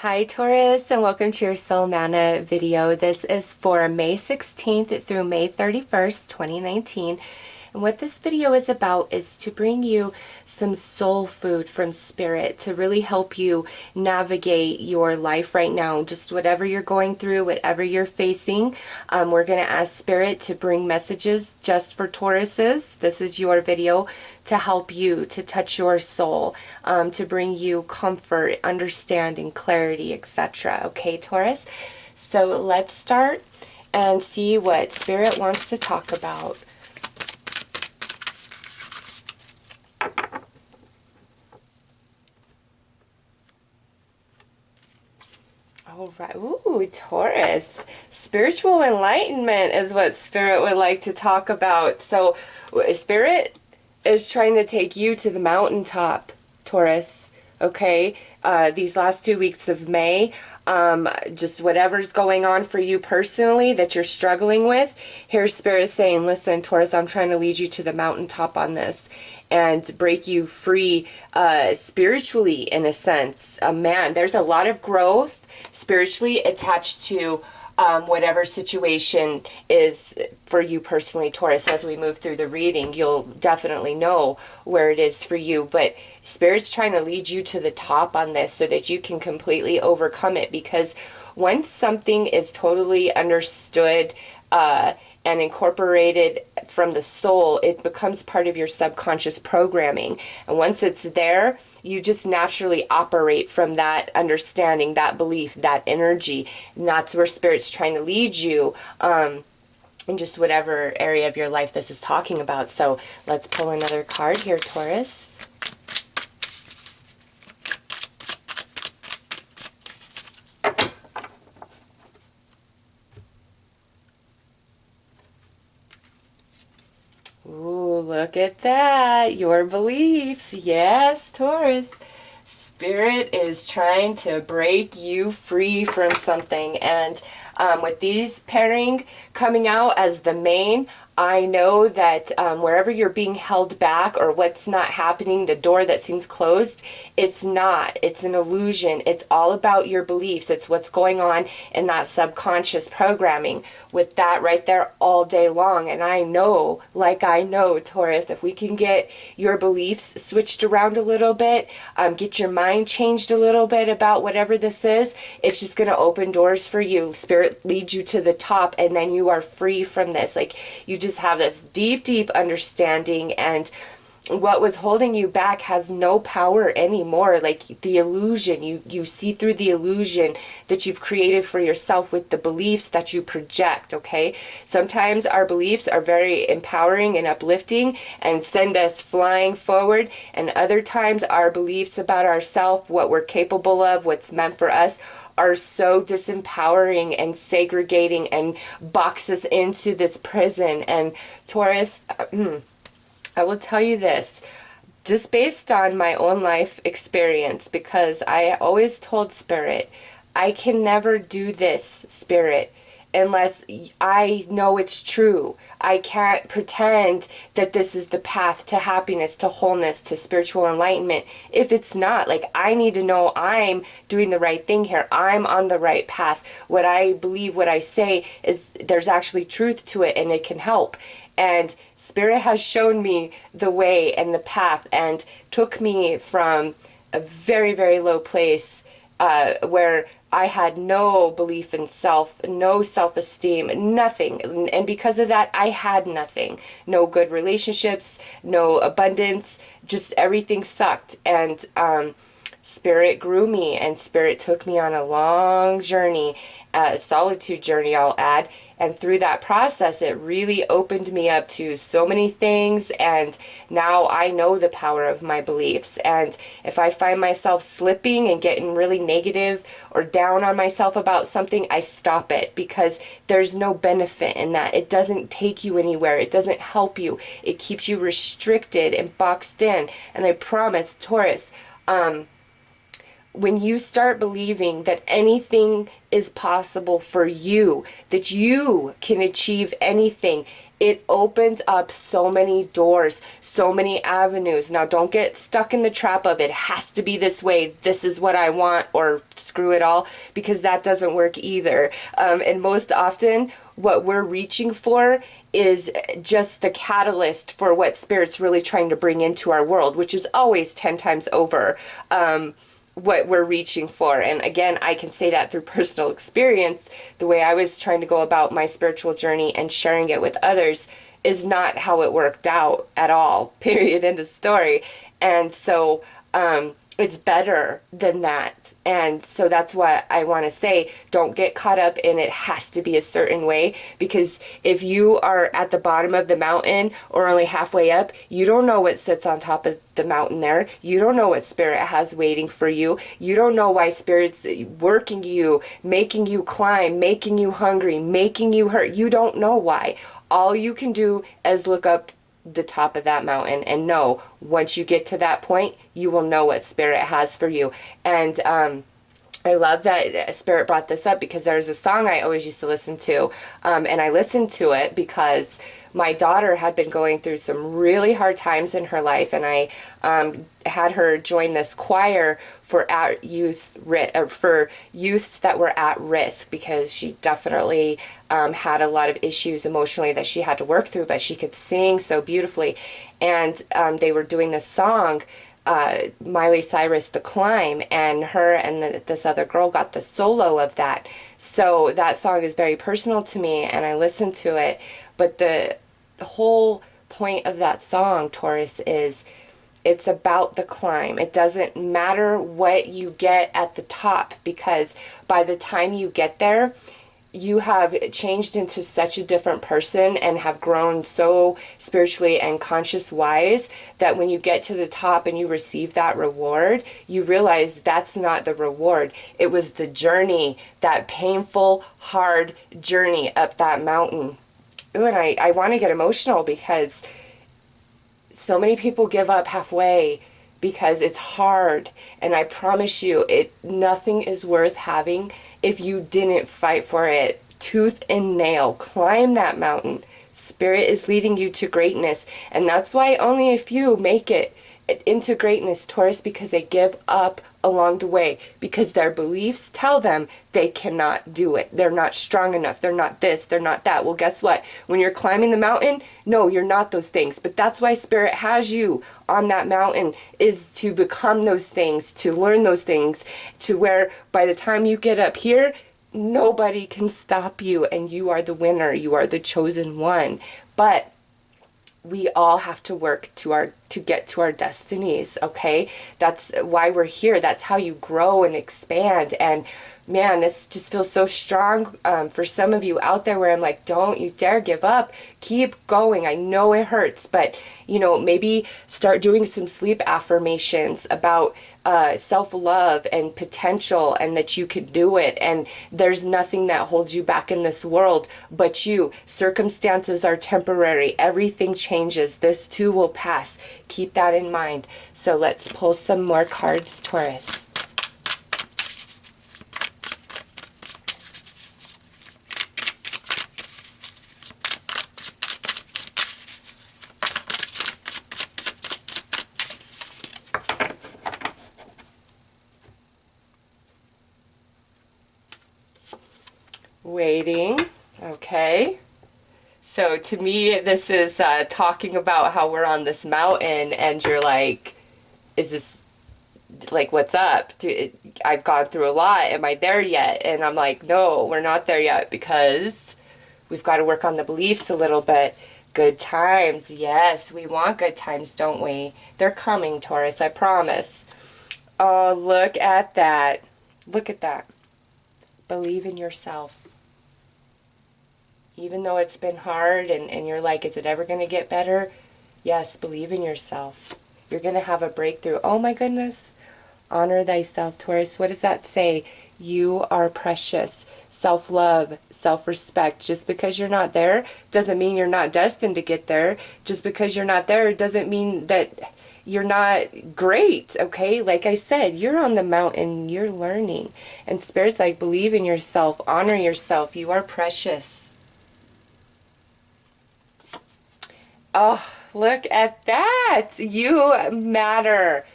Hi Taurus, and welcome to your Soul Mana video. This is for May 16th through May 31st, 2019. And what this video is about is to bring you some soul food from Spirit to really help you navigate your life right now. Just whatever you're going through, whatever you're facing. We're going to ask Spirit to bring messages just for Tauruses. This is your video to help you, to touch your soul, to bring you comfort, understanding, clarity, etc. Okay, Taurus? So let's start and see what Spirit wants to talk about. All right. Ooh, Taurus. Spiritual enlightenment is what Spirit would like to talk about. So Spirit is trying to take you to the mountaintop, Taurus. Okay? These last 2 weeks of May, just whatever's going on for you personally that you're struggling with, here's Spirit saying, listen, Taurus, I'm trying to lead you to the mountaintop on this and break you free spiritually, in a sense. Man, there's a lot of growth spiritually attached to whatever situation is for you personally, Taurus. As we move through the reading, you'll definitely know where it is for you. But Spirit's trying to lead you to the top on this so that you can completely overcome it. Because once something is totally understood, and incorporated from the soul, it becomes part of your subconscious programming. And once it's there, you just naturally operate from that understanding, that belief, that energy. And that's where Spirit's trying to lead you in just whatever area of your life this is talking about. So let's pull another card here, Taurus. Ooh, look at that. Your beliefs. Yes, Taurus. Spirit is trying to break you free from something. And with these pairing coming out as the main, I know that wherever you're being held back or what's not happening, the door that seems closed, it's not. It's an illusion. It's all about your beliefs. It's what's going on in that subconscious programming with that right there all day long. And I know, Taurus, if we can get your beliefs switched around a little bit, get your mind changed a little bit about whatever this is, it's just going to open doors for you. Spirit leads you to the top, and then you are free from this. Like, you just have this deep, deep understanding, and what was holding you back has no power anymore. Like the illusion, you see through the illusion that you've created for yourself with the beliefs that you project, okay? Sometimes our beliefs are very empowering and uplifting and send us flying forward, and other times our beliefs about ourselves, what we're capable of, what's meant for us, are so disempowering and segregating and box us into this prison. And Taurus, I will tell you this, just based on my own life experience, because I always told Spirit, I can never do this, Spirit, unless I know it's true. I can't pretend that this is the path to happiness, to wholeness, to spiritual enlightenment if it's not. Like, I need to know I'm doing the right thing here. I'm on the right path. What I believe, what I say is there's actually truth to it, and it can help. And Spirit has shown me the way and the path and took me from a very, very low place where I had no belief in self, no self-esteem, nothing. And because of that, I had nothing. No good relationships, no abundance, just everything sucked. And Spirit grew me, and Spirit took me on a long journey, a solitude journey, I'll add. And through that process, it really opened me up to so many things. And now I know the power of my beliefs. And if I find myself slipping and getting really negative or down on myself about something, I stop it, because there's no benefit in that. It doesn't take you anywhere. It doesn't help you. It keeps you restricted and boxed in. And I promise, Taurus, when you start believing that anything is possible for you, that you can achieve anything, it opens up so many doors, so many avenues. Now, don't get stuck in the trap of it has to be this way, this is what I want, or screw it all, because that doesn't work either. And most often, what we're reaching for is just the catalyst for what Spirit's really trying to bring into our world, which is always 10 times over what we're reaching for. And again, I can say that through personal experience. The way I was trying to go about my spiritual journey and sharing it with others is not how it worked out at all. Period. End of story. And so it's better than that. And so that's what I want to say. Don't get caught up in it has to be a certain way, because if you are at the bottom of the mountain or only halfway up, you don't know what sits on top of the mountain there. You don't know what Spirit has waiting for you. You don't know why Spirit's working you, making you climb, making you hungry, making you hurt. You don't know why. All you can do is look up the top of that mountain and know once you get to that point, you will know what Spirit has for you. And I love that Spirit brought this up, because there's a song I always used to listen to, and I listened to it because my daughter had been going through some really hard times in her life, and I had her join this choir for for youths that were at risk, because she definitely had a lot of issues emotionally that she had to work through, but she could sing so beautifully. And they were doing this song, Miley Cyrus, The Climb, and her and this other girl got the solo of that. So that song is very personal to me, and I listened to it. But the whole point of that song, Taurus, is it's about the climb. It doesn't matter what you get at the top, because by the time you get there, you have changed into such a different person and have grown so spiritually and conscious wise that when you get to the top and you receive that reward, you realize that's not the reward. It was the journey, that painful, hard journey up that mountain. Ooh, and I want to get emotional, because so many people give up halfway because it's hard. And I promise you, nothing is worth having if you didn't fight for it tooth and nail. Climb that mountain. Spirit is leading you to greatness. And that's why only a few make it into greatness, Taurus, because they give up along the way, because their beliefs tell them they cannot do it. They're not strong enough. They're not this. They're not that. Well, guess what? When you're climbing the mountain, no, you're not those things. But that's why Spirit has you on that mountain, is to become those things, to learn those things, to where by the time you get up here, nobody can stop you, and you are the winner. You are the chosen one. But we all have to work to get to our destinies, okay? That's why we're here. That's how you grow and expand. And man, this just feels so strong for some of you out there, where I'm like, don't you dare give up. Keep going. I know it hurts, but maybe start doing some sleep affirmations about self-love and potential, and that you could do it, and there's nothing that holds you back in this world but you. Circumstances are temporary. Everything changes. This too will pass. Keep that in mind. So let's pull some more cards, Taurus. Waiting. Okay. So to me, this is talking about how we're on this mountain, and you're like, is this, like, what's up? I've gone through a lot. Am I there yet? And I'm like, no, we're not there yet, because we've got to work on the beliefs a little bit. Good times. Yes, we want good times, don't we? They're coming, Taurus, I promise. Oh, look at that. Look at that. Believe in yourself. Even though it's been hard and you're like, is it ever going to get better? Yes, believe in yourself. You're going to have a breakthrough. Oh my goodness. Honor thyself, Taurus. What does that say? You are precious. Self-love, self-respect. Just because you're not there doesn't mean you're not destined to get there. Just because you're not there doesn't mean that you're not great, okay? Like I said, you're on the mountain, you're learning. And Spirit's like, believe in yourself, honor yourself, you are precious. Oh, look at that. You matter.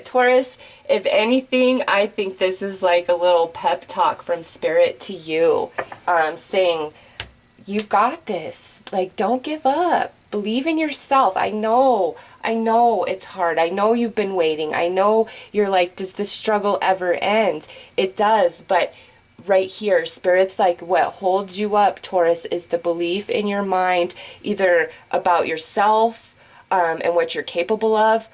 Taurus, if anything, I think this is like a little pep talk from Spirit to you, saying, you've got this. Like, don't give up. Believe in yourself. I know it's hard. I know you've been waiting. I know you're like, does this struggle ever end? It does, but right here, Spirit's like, what holds you up, Taurus, is the belief in your mind, either about yourself, and what you're capable of.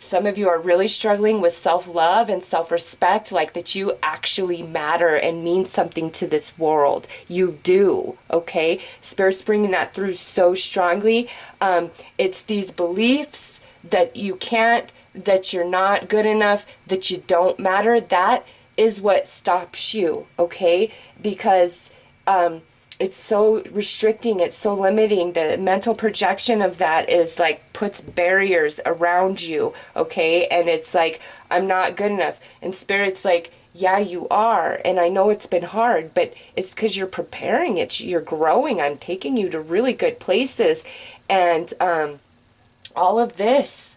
Some of you are really struggling with self-love and self-respect, like that you actually matter and mean something to this world. You do, okay? Spirit's bringing that through so strongly. It's these beliefs that you can't, that you're not good enough, that you don't matter. That is what stops you, okay? Because it's so restricting, it's so limiting. The mental projection of that is like puts barriers around you, okay? And it's like, I'm not good enough. And Spirit's like, yeah, you are. And I know it's been hard, but it's because you're preparing it. You're growing. I'm taking you to really good places. And all of this,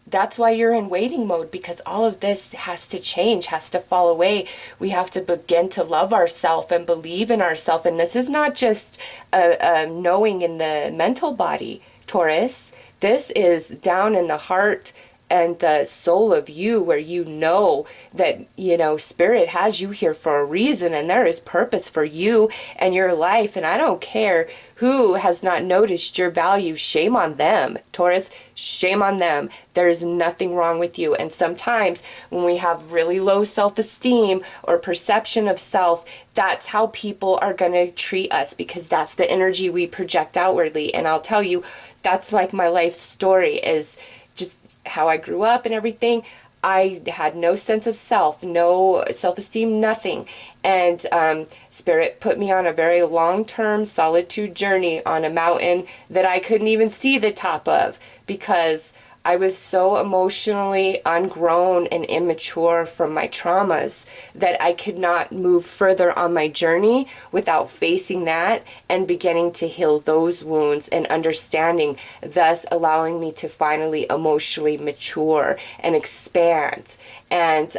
that's why you're in waiting mode, because all of this has to change, has to fall away. We have to begin to love ourselves and believe in ourselves. And this is not just a knowing in the mental body, Taurus. This is down in the heart and the soul of you, where you know that, you know, Spirit has you here for a reason, and there is purpose for you and your life. And I don't care who has not noticed your value. Shame on them, Taurus. Shame on them. There is nothing wrong with you. And sometimes when we have really low self-esteem or perception of self, that's how people are going to treat us, because that's the energy we project outwardly. And I'll tell you, that's like my life story, is just how I grew up and everything. I had no sense of self, no self-esteem, nothing. And Spirit put me on a very long-term solitude journey on a mountain that I couldn't even see the top of, because I was so emotionally ungrown and immature from my traumas that I could not move further on my journey without facing that and beginning to heal those wounds and understanding, thus allowing me to finally emotionally mature and expand. And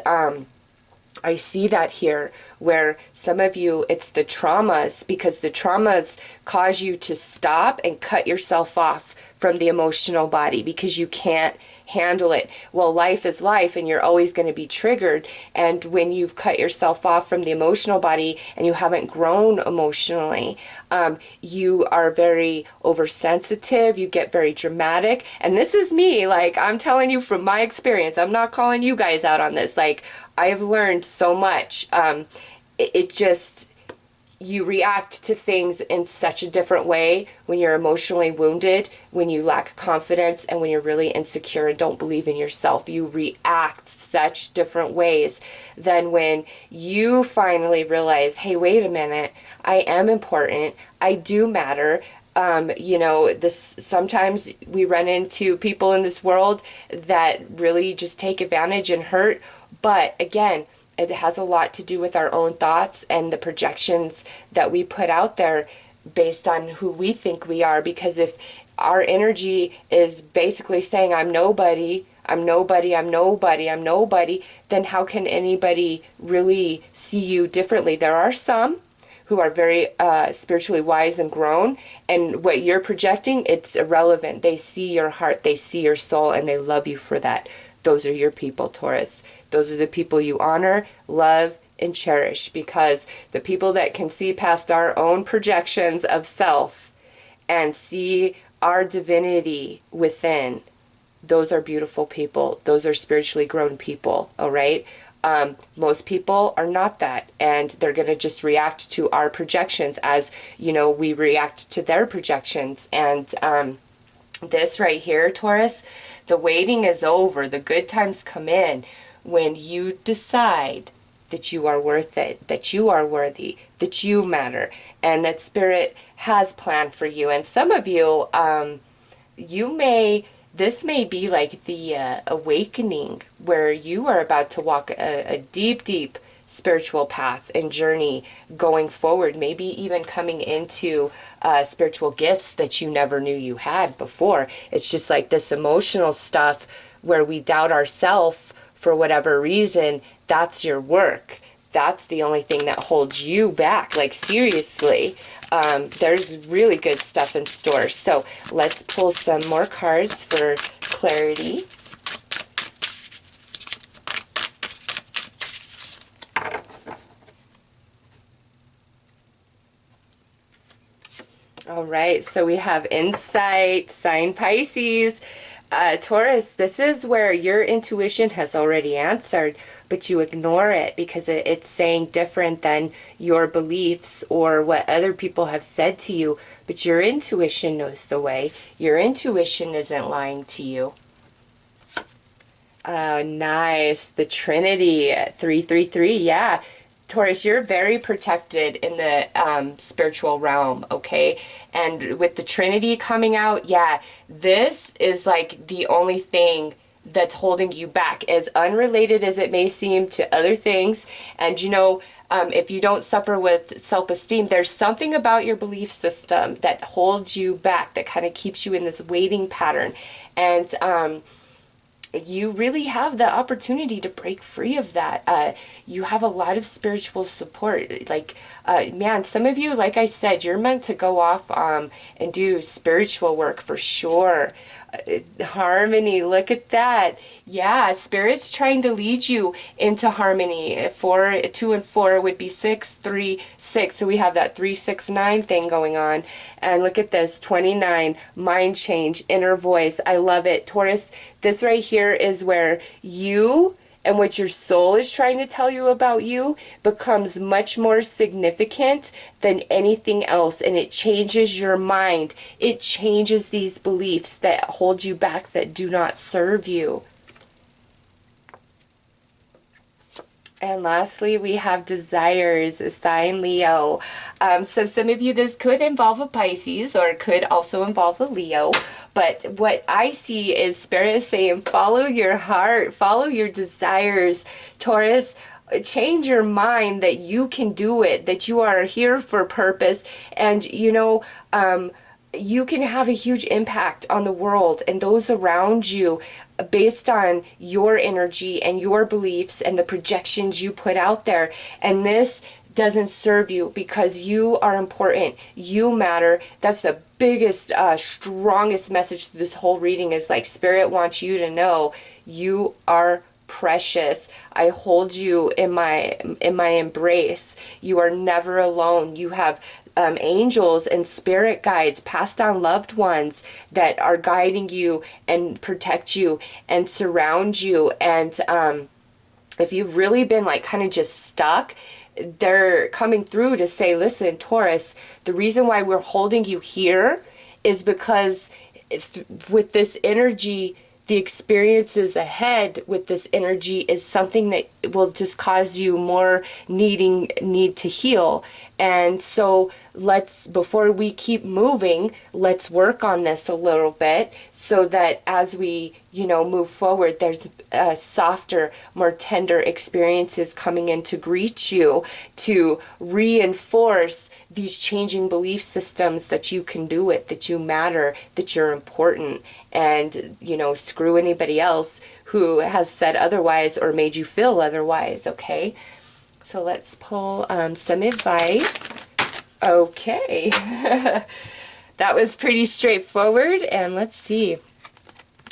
I see that here, where some of you, it's the traumas, because the traumas cause you to stop and cut yourself off from the emotional body because you can't handle it. Well, life is life, and you're always going to be triggered. And when you've cut yourself off from the emotional body and you haven't grown emotionally, you are very oversensitive, you get very dramatic. And this is me, like, I'm telling you from my experience. I'm not calling you guys out on this. Like, I've learned so much. It just, you react to things in such a different way when you're emotionally wounded, when you lack confidence, and when you're really insecure and don't believe in yourself. You react such different ways than when you finally realize, hey, wait a minute, I am important, I do matter. You know, this, sometimes we run into people in this world that really just take advantage and hurt. But again, it has a lot to do with our own thoughts and the projections that we put out there based on who we think we are. Because if our energy is basically saying, I'm nobody, I'm nobody, I'm nobody, I'm nobody, then how can anybody really see you differently? There are some who are very spiritually wise and grown, and what you're projecting, it's irrelevant. They see your heart, they see your soul, and they love you for that. Those are your people, Taurus. Those are the people you honor, love, and cherish, because the people that can see past our own projections of self and see our divinity within, those are beautiful people. Those are spiritually grown people, all right? Most people are not that, and they're going to just react to our projections as, you know, we react to their projections. And this right here, Taurus, the waiting is over. The good times come in when you decide that you are worth it, that you are worthy, that you matter, and that Spirit has planned for you. And some of you, you may this may be like the awakening where you are about to walk a deep, deep spiritual path and journey going forward, maybe even coming into spiritual gifts that you never knew you had before. It's just like this emotional stuff where we doubt ourselves for whatever reason. That's your work. That's the only thing that holds you back. Like, seriously, there's really good stuff in store. So let's pull some more cards for clarity. All right, so we have insight, sign Pisces. Taurus, this is where your intuition has already answered, but you ignore it because it's saying different than your beliefs or what other people have said to you. But your intuition knows the way. Your intuition isn't lying to you. Nice. The Trinity, 333. Yeah. Taurus, you're very protected in the spiritual realm, okay? And with the Trinity coming out, yeah, this is like the only thing that's holding you back, as unrelated as it may seem to other things. And you know, if you don't suffer with self-esteem, there's something about your belief system that holds you back, that kind of keeps you in this waiting pattern. And you really have the opportunity to break free of that. You have a lot of spiritual support. Like, man, some of you, like I said, you're meant to go off and do spiritual work for sure. Harmony, look at that. Yeah, Spirit's trying to lead you into harmony. 4, 2, and 4 would be 6, 3, 6. So we have that 3, 6, 9 thing going on. And look at this, 29, mind change, inner voice. I love it. Taurus, this right here is where you and what your soul is trying to tell you about you becomes much more significant than anything else, and it changes your mind. It changes these beliefs that hold you back, that do not serve you. And lastly, we have desires, sign Leo. So some of you, this could involve a Pisces, or it could also involve a Leo. But what I see is Spirit is saying, follow your heart, follow your desires. Taurus, change your mind that you can do it, that you are here for purpose. And, you know, you can have a huge impact on the world and those around you based on your energy and your beliefs and the projections you put out there. And this doesn't serve you because you are important. You matter. That's the biggest, strongest message to this whole reading, is like Spirit wants you to know you are precious. I hold you in my embrace. You are never alone. You have angels and spirit guides, passed down loved ones that are guiding you and protect you and surround you. And if you've really been like kind of just stuck, they're coming through to say, listen, Taurus, the reason why we're holding you here is because with this energy, the experiences ahead with this energy is something that will just cause you more need to heal. And so before we keep moving, let's work on this a little bit so that as we, move forward, there's softer, more tender experiences coming in to greet you, to reinforce these changing belief systems that you can do it, that you matter, that you're important, and, screw anybody else who has said otherwise or made you feel otherwise, okay? So let's pull some advice. Okay. That was pretty straightforward, and let's see.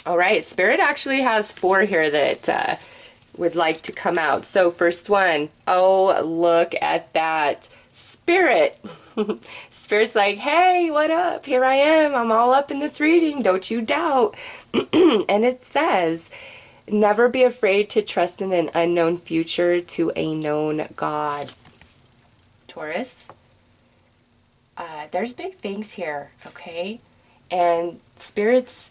All right, Spirit actually has 4 here that would like to come out. So first one, oh, look at that. Spirit. Spirit's like, hey, what up? Here I am. I'm all up in this reading. Don't you doubt. And it says, never be afraid to trust in an unknown future to a known God. Taurus, there's big things here, okay? And Spirit's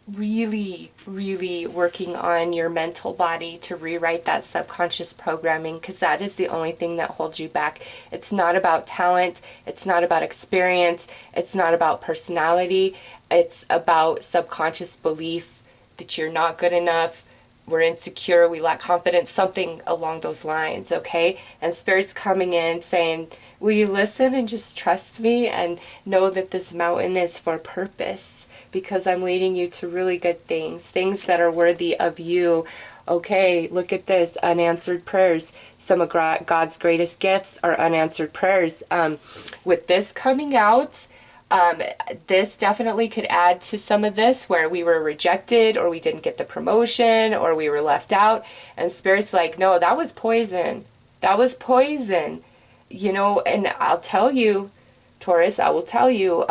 really, really working on your mental body to rewrite that subconscious programming, because that is the only thing that holds you back. It's not about talent, it's not about experience, it's not about personality, it's about subconscious belief that you're not good enough, we're insecure, we lack confidence, something along those lines, okay? And Spirit's coming in saying, will you listen and just trust me and know that this mountain is for purpose? Because I'm leading you to really good things, things that are worthy of you. Okay, look at this, unanswered prayers. Some of God's greatest gifts are unanswered prayers. With this coming out, this definitely could add to some of this, where we were rejected, or we didn't get the promotion, or we were left out. And Spirit's like, no, that was poison. That was poison. You know, and I'll tell you, Taurus, I will tell you,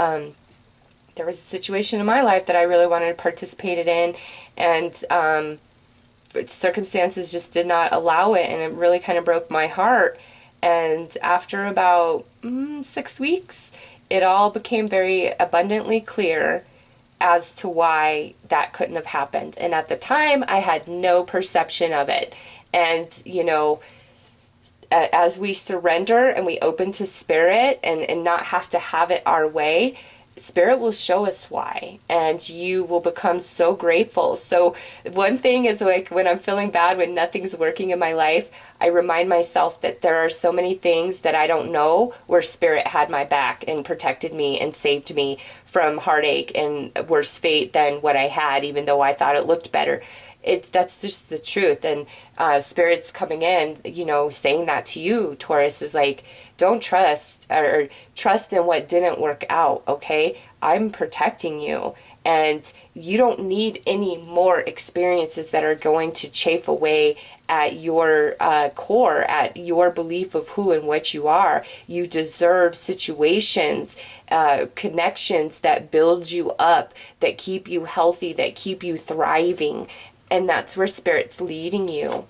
there was a situation in my life that I really wanted to participate in, and circumstances just did not allow it, and it really kind of broke my heart. And after about 6 weeks, it all became very abundantly clear as to why that couldn't have happened. And at the time, I had no perception of it. And, you know, as we surrender and we open to Spirit and not have to have it our way, Spirit will show us why, and you will become so grateful. So one thing is, like, when I'm feeling bad, when nothing's working in my life, I remind myself that there are so many things that I don't know where Spirit had my back and protected me and saved me from heartache and worse fate than what I had, even though I thought it looked better. That's just the truth. And Spirit's coming in, you know, saying that to you, Taurus, is like, don't trust, or trust in what didn't work out, okay? I'm protecting you, and you don't need any more experiences that are going to chafe away at your core, at your belief of who and what you are. You deserve situations, connections that build you up, that keep you healthy, that keep you thriving. And that's where Spirit's leading you.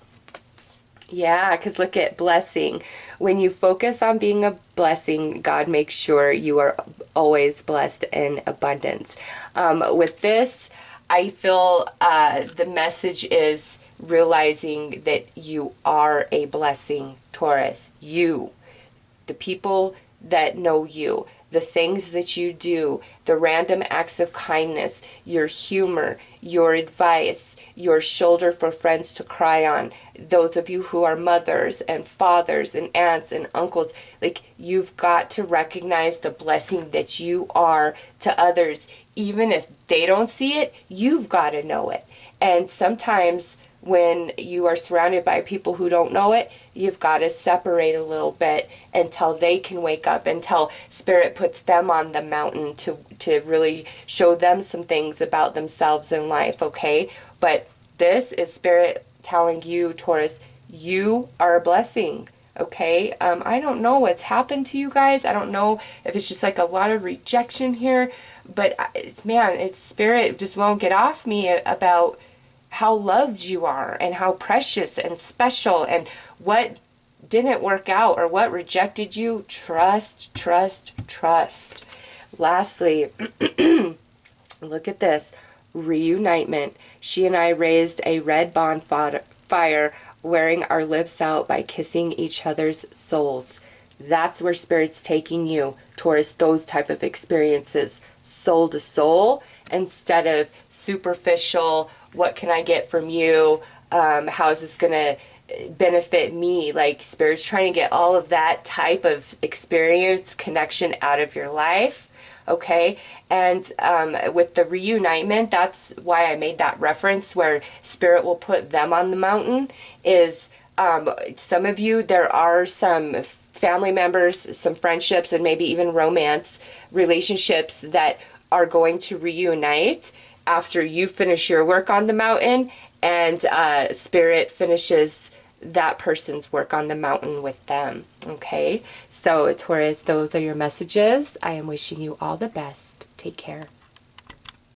Yeah, because look at blessing. When you focus on being a blessing, God makes sure you are always blessed in abundance. With this, I feel the message is realizing that you are a blessing, Taurus. You, the people that know you, the things that you do, the random acts of kindness, your humor, your advice, your shoulder for friends to cry on, those of you who are mothers and fathers and aunts and uncles, like, you've got to recognize the blessing that you are to others. Even if they don't see it, you've got to know it. And sometimes when you are surrounded by people who don't know it, you've got to separate a little bit until they can wake up, until Spirit puts them on the mountain to really show them some things about themselves in life, okay? But this is Spirit telling you, Taurus, you are a blessing, okay? I don't know what's happened to you guys. I don't know if it's just like a lot of rejection here, but man, it's Spirit just won't get off me about how loved you are and how precious and special, and what didn't work out or what rejected you. Trust, trust, trust. Lastly, look at this. Reunitement. She and I raised a red bonfire, wearing our lips out by kissing each other's souls. That's where Spirit's taking you, towards those type of experiences, soul to soul, instead of superficial, what can I get from you? How is this going to benefit me? Like, Spirit's trying to get all of that type of experience, connection out of your life. Okay. And with the reunitement, that's why I made that reference where Spirit will put them on the mountain, is some of you, there are some family members, some friendships, and maybe even romance relationships that are going to reunite after you finish your work on the mountain, and Spirit finishes that person's work on the mountain with them. Okay, so Taurus, those are your messages. I am wishing you all the best. Take care.